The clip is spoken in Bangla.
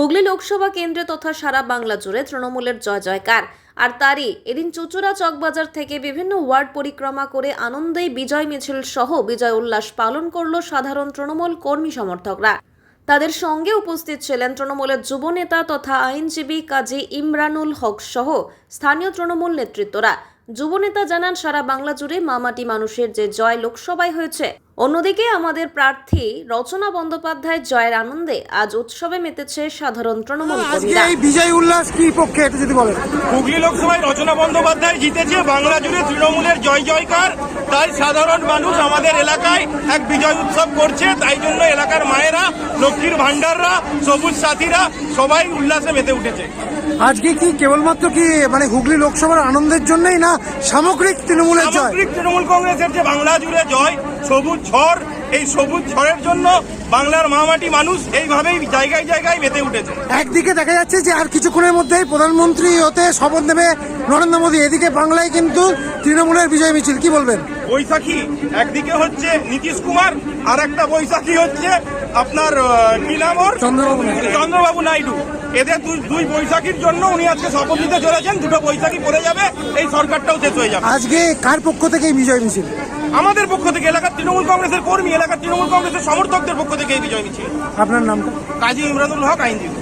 হুগলি লোকসভা কেন্দ্রে তথা সারা বাংলা জুড়ে তৃণমূলের জয় জয়কার। আর তারই এদিন চুচুড়া চকবাজার থেকে বিভিন্ন ওয়ার্ড পরিক্রমা করে আনন্দেই বিজয় মিছিল সহ বিজয় উল্লাস পালন করল সাধারণ তৃণমূল কর্মী সমর্থকরা। তাদের সঙ্গে উপস্থিত ছিলেন তৃণমূলের যুব নেতা তথা আইনজীবী কাজী ইমরানুল হক সহ স্থানীয় তৃণমূল নেতৃত্বরা। যুব নেতা জানান, সারা বাংলা জুড়ে মামাটি মানুষের যে জয় লোকসভায় হয়েছে, অন্যদিকে আমাদের প্রার্থী রচনা বন্দ্যোপাধ্যায়ের জয়ের আনন্দে আজ উৎসবে মেতেছে সাধারণ তৃণমূল কর্মীরা। এই বিজয় উল্লাস কি পক্ষে একটু যদি বলেন। হুগলি লোকসভায় রচনা বন্দ্যোপাধ্যায় জিতেছে, বাংলা জুড়ে তৃণমূলের জয় জয়কার। তাই সাধারণ মানুষ আমাদের এলাকায় এক বিজয় উৎসব করছে। তাই জন্য এলাকার মায়েরা, লক্ষ্মীর ভান্ডাররা, সবুজ সাথীরা সবাই উল্লাসে মেতে উঠেছে। আজকে কি কেবলমাত্র কি মানে হুগলি লোকসভার আনন্দের জন্যই না সামগ্রিক তৃণমূলের জয়? সামগ্রিক তৃণমূল কংগ্রেসের যে বাংলা জুড়ে জয়, সবুজ ঝড়, এই সবুজ ঝড়ের জন্য বাংলার মামাটি মানুষ এইভাবেই জায়গায় জায়গায় মেতে উঠেছে। একদিকে দেখা যাচ্ছে যে আর কিছুক্ষণের মধ্যেই প্রধানমন্ত্রী হতে শপথ নেবে নরেন্দ্র মোদী, এদিকে বাংলায় কিন্তু তৃণমূলের বিজয় মিছিল, কি বলবেন? বৈশাখী একদিকে হচ্ছে নীতিশ কুমার, আর একটা বৈশাখী হচ্ছে আপনার কি নাম ওর, চন্দ্রবাবু নাইডু। এদের দুই বৈশাখীর জন্য উনি আজকে শপথ নিতে চলেছেন। দুটো বৈশাখী পড়ে যাবে, এই সরকারটাও শেষ হয়ে যাবে। আজকে কার পক্ষ থেকে এই বিজয় মিছিল? আমাদের পক্ষ থেকে, এলাকার তৃণমূল কংগ্রেসের কর্মী, এলাকার তৃণমূল কংগ্রেসের সমর্থকদের পক্ষ থেকে এই বিজয় মিছিল। আপনার নামটা? কাজী ইমরানুল হক, আইনজীবী।